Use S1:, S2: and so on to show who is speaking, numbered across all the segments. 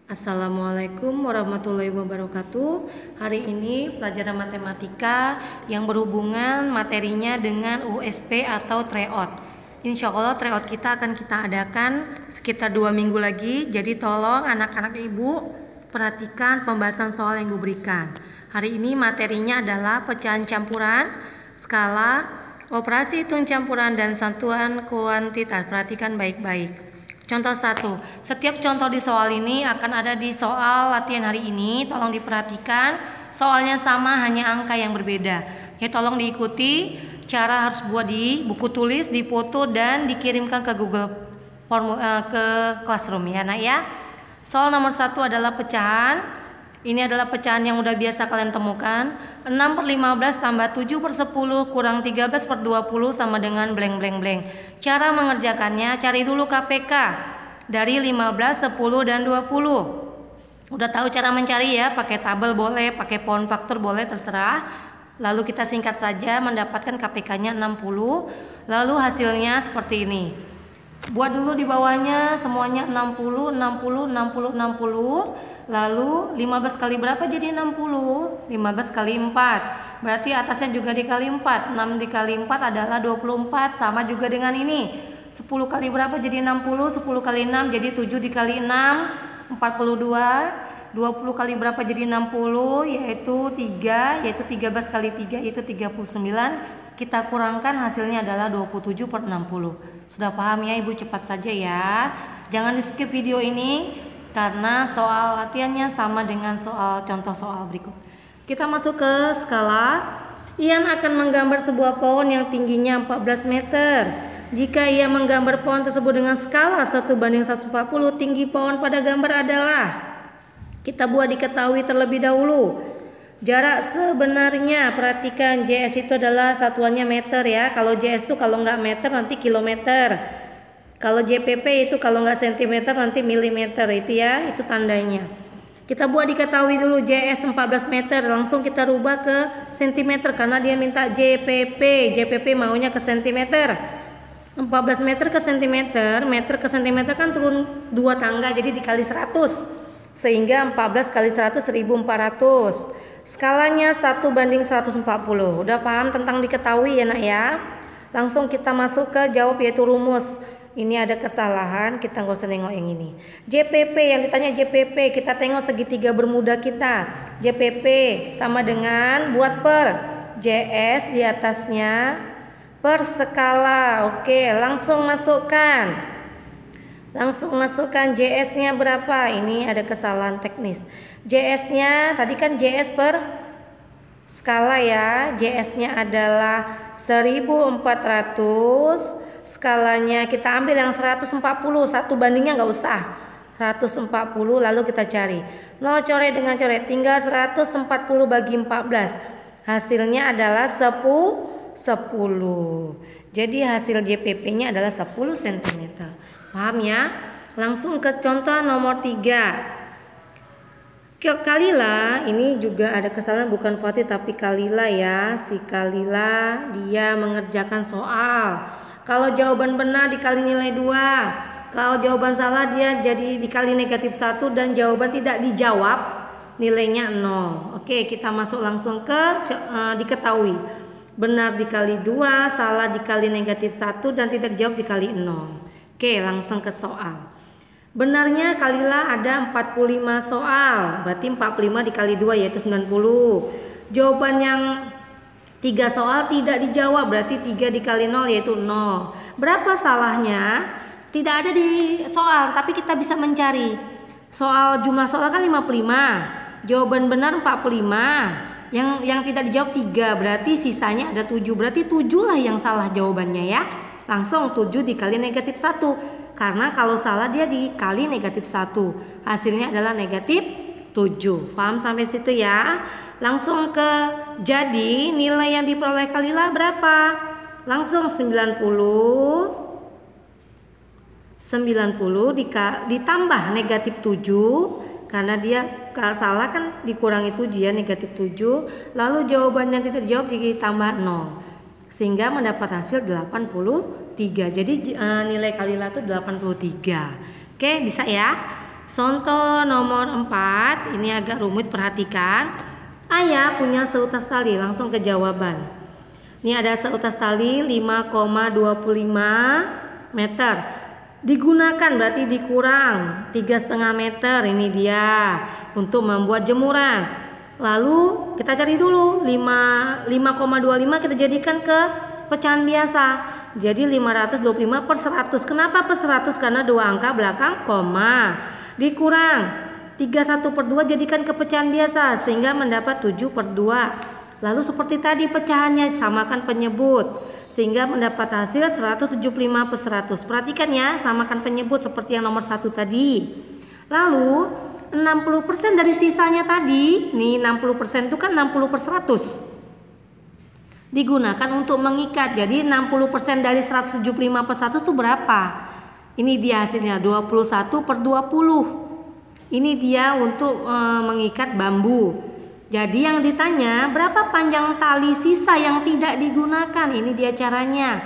S1: Assalamualaikum warahmatullahi wabarakatuh. Hari ini pelajaran matematika yang berhubungan materinya dengan USP atau tryout. Insya Allah tryout kita akan kita adakan sekitar 2 minggu lagi. Jadi tolong anak-anak ibu perhatikan pembahasan soal yang gue berikan. Hari ini materinya adalah pecahan campuran, skala, operasi hitung campuran, dan satuan kuantitas. Perhatikan baik-baik. Contoh 1. Setiap contoh di soal ini akan ada di soal latihan hari ini. Tolong diperhatikan. Soalnya sama, hanya angka yang berbeda. Ya, tolong diikuti. Cara harus buat di buku tulis, difoto, dan dikirimkan ke Google ke Classroom ya, nak ya. Soal nomor 1 adalah pecahan. Ini adalah pecahan yang udah biasa kalian temukan. 6/15 tambah 7/10 kurang 13/20 sama dengan blank blank blank. Cara mengerjakannya, cari dulu KPK dari 15, 10, dan 20. Udah tahu cara mencari ya, pakai tabel boleh, pakai pound faktor boleh, terserah. Lalu kita singkat saja, mendapatkan KPK-nya 60. Lalu hasilnya seperti ini. Buat dulu di bawahnya semuanya 60, 60, 60, 60. Lalu 15 kali berapa jadi 60? 15 kali 4. Berarti atasnya juga dikali 4. 6 dikali 4 adalah 24. Sama juga dengan ini. 10 kali berapa jadi 60? 10 kali 6 jadi 7 dikali 6, 42. 20 kali berapa jadi 60? Yaitu 3. Yaitu 13 kali 3 itu 39. Kita kurangkan hasilnya adalah 27/60. Sudah paham ya ibu? Cepat saja ya. Jangan di skip video ini karena soal latihannya sama dengan contoh soal berikut. Kita masuk ke skala. Ian akan menggambar sebuah pohon yang tingginya 14 meter. Jika ia menggambar pohon tersebut dengan skala 1/140, tinggi pohon pada gambar adalah. Kita buat diketahui terlebih dahulu. Jarak sebenarnya, perhatikan JS itu adalah satuannya meter ya. Kalau JS itu kalau nggak meter nanti kilometer. Kalau JPP itu kalau nggak sentimeter nanti milimeter, itu ya, itu tandanya. Kita buat diketahui dulu JS 14 meter, langsung kita rubah ke sentimeter karena dia minta JPP. JPP maunya ke sentimeter. 14 meter ke sentimeter, meter ke sentimeter kan turun 2 tangga jadi dikali 100. Sehingga 14 kali 100 1400. Skalanya 1/140. Udah paham tentang diketahui ya nak ya? Langsung kita masuk ke jawab yaitu rumus. Ini ada kesalahan, kita nggak usah nengok yang ini. JPP, yang ditanya JPP, kita tengok segitiga bermuda kita. JPP sama dengan buat per JS di atasnya per skala. Oke, langsung masukkan. JS-nya berapa? Ini ada kesalahan teknis. JS-nya tadi kan JS per skala ya. JS-nya adalah 1400. Skalanya kita ambil yang 140. Satu bandingnya nggak usah. 140 lalu kita cari. 0 coret dengan coret. Tinggal 140 bagi 14. Hasilnya adalah 10. Jadi hasil JPP-nya adalah 10 cm. Paham ya? Langsung ke contoh nomor 3. Kalila, ini juga ada kesalahan, bukan Fatih tapi Kalila ya. Si Kalila dia mengerjakan soal. Kalau jawaban benar dikali nilai 2. Kalau jawaban salah dia jadi dikali -1 dan jawaban tidak dijawab nilainya 0. Oke, kita masuk langsung ke diketahui. Benar dikali 2, salah dikali -1 dan tidak dijawab dikali 0. Oke, langsung ke soal. Benarnya Kalila ada 45 soal. Berarti 45 dikali 2 yaitu 90. Jawaban yang 3 soal tidak dijawab. Berarti 3 dikali 0 yaitu 0. Berapa salahnya? Tidak ada di soal, tapi kita bisa mencari. Soal jumlah soal kan 55. Jawaban benar 45. Yang tidak dijawab 3. Berarti sisanya ada 7. Berarti 7 lah yang salah jawabannya ya. Langsung 7 dikali -1. Karena kalau salah dia dikali -1. Hasilnya adalah -7. Paham sampai situ ya? Langsung ke jadi nilai yang diperoleh Kalila berapa? Langsung 90 ditambah -7. Karena dia kalau salah kan dikurangi 7 ya, -7. Lalu jawaban yang tidak dijawab ditambah 0. Sehingga mendapat hasil 83. Jadi nilai Kalila itu 83. Oke, bisa ya? Contoh nomor 4, ini agak rumit, perhatikan. Ayah punya seutas tali, langsung ke jawaban. Ini ada seutas tali 5,25 meter. Digunakan berarti dikurang 3,5 meter, ini dia untuk membuat jemuran. Lalu kita cari dulu 5,25 kita jadikan ke pecahan biasa. Jadi 525 per 100. Kenapa per 100? Karena dua angka belakang koma. Dikurang 31 per 2 jadikan ke pecahan biasa sehingga mendapat 7 per 2. Lalu seperti tadi pecahannya samakan penyebut sehingga mendapat hasil 175 per 100. Perhatikan ya, samakan penyebut seperti yang nomor 1 tadi. Lalu 60% dari sisanya tadi, nih 60% itu kan 60 per 100. Digunakan untuk mengikat. Jadi 60% dari 175 per 1 itu berapa? Ini dia hasilnya 21 per 20. Ini dia untuk mengikat bambu. Jadi yang ditanya berapa panjang tali sisa yang tidak digunakan. Ini dia caranya.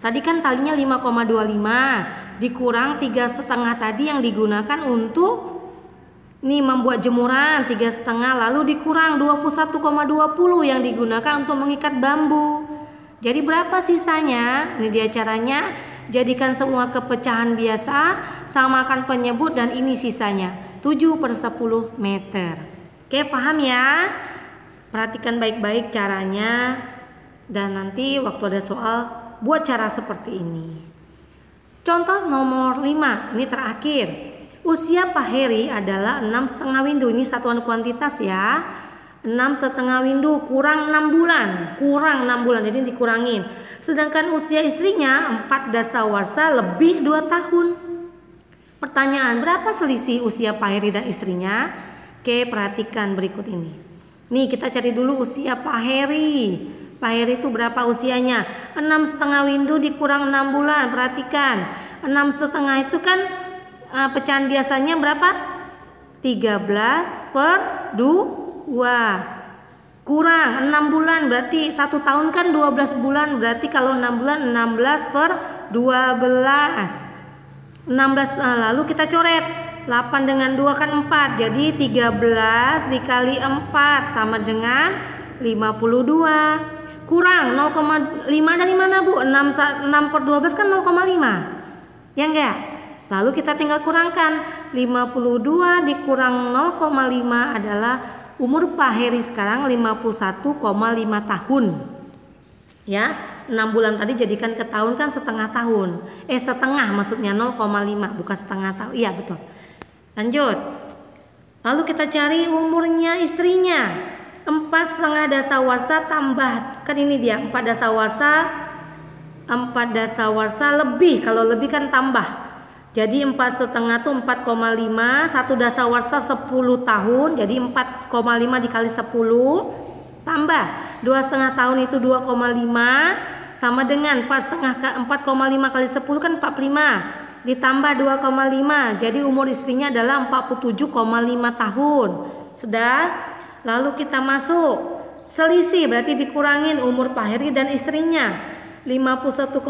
S1: Tadi kan talinya 5,25 dikurang 3,5 tadi yang digunakan untuk membuat jemuran 3,5, lalu dikurang 21,20 yang digunakan untuk mengikat bambu. Jadi berapa sisanya? Ini dia caranya. Jadikan semua ke pecahan biasa, samakan penyebut dan ini sisanya 7 per 10 meter. Oke, paham ya? Perhatikan baik-baik caranya dan nanti waktu ada soal buat cara seperti ini. Contoh nomor 5, ini terakhir. Usia Pak Heri adalah 6,5 windu. Ini satuan kuantitas ya. 6,5 windu kurang 6 bulan. Kurang 6 bulan, jadi dikurangin. Sedangkan usia istrinya 4 dasawarsa lebih 2 tahun. Pertanyaan, berapa selisih usia Pak Heri dan istrinya? Oke, perhatikan berikut ini. Nih kita cari dulu usia Pak Heri. Pak Heri itu berapa usianya? 6,5 windu dikurang 6 bulan. Perhatikan, 6,5 itu kan pecahan biasanya berapa? 13 per 2. Kurang 6 bulan berarti 1 tahun kan 12 bulan. Berarti kalau 6 bulan 16 per 12. 16 lalu kita coret. 8 dengan 2 kan 4. Jadi 13 dikali 4 sama dengan 52. Kurang 0,5 dari mana Bu? 6 per 12 kan 0,5. Ya enggak? Lalu kita tinggal kurangkan. 52 dikurang 0,5 adalah umur Pak Heri sekarang 51,5 tahun. Ya, 6 bulan tadi jadikan ke tahun kan setengah tahun. Setengah maksudnya 0,5 bukan setengah tahun. Iya betul. Lanjut. Lalu kita cari umurnya istrinya. 4,5 dasawarsa tambah. Kan ini dia 4 dasawarsa. 4 dasawarsa lebih. Kalau lebih kan tambah. Jadi 4,5 itu 4,5. 1 dasawarsa 10 tahun. Jadi 4,5 dikali 10. Tambah 2,5 tahun itu 2,5. Sama dengan 4,5 kali 10 kan 45. Ditambah 2,5. Jadi umur istrinya adalah 47,5 tahun. Sudah? Lalu kita masuk selisih, berarti dikurangin umur Pak Heri dan istrinya. 51,5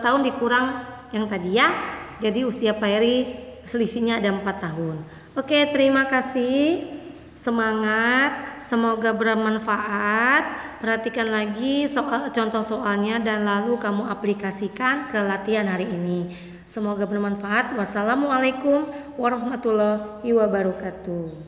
S1: tahun dikurang yang tadi ya. Jadi usia Pak Heri selisihnya ada 4 tahun. Oke, terima kasih. Semangat, semoga bermanfaat. Perhatikan lagi contoh soalnya dan lalu kamu aplikasikan ke latihan hari ini. Semoga bermanfaat. Wassalamualaikum warahmatullahi wabarakatuh.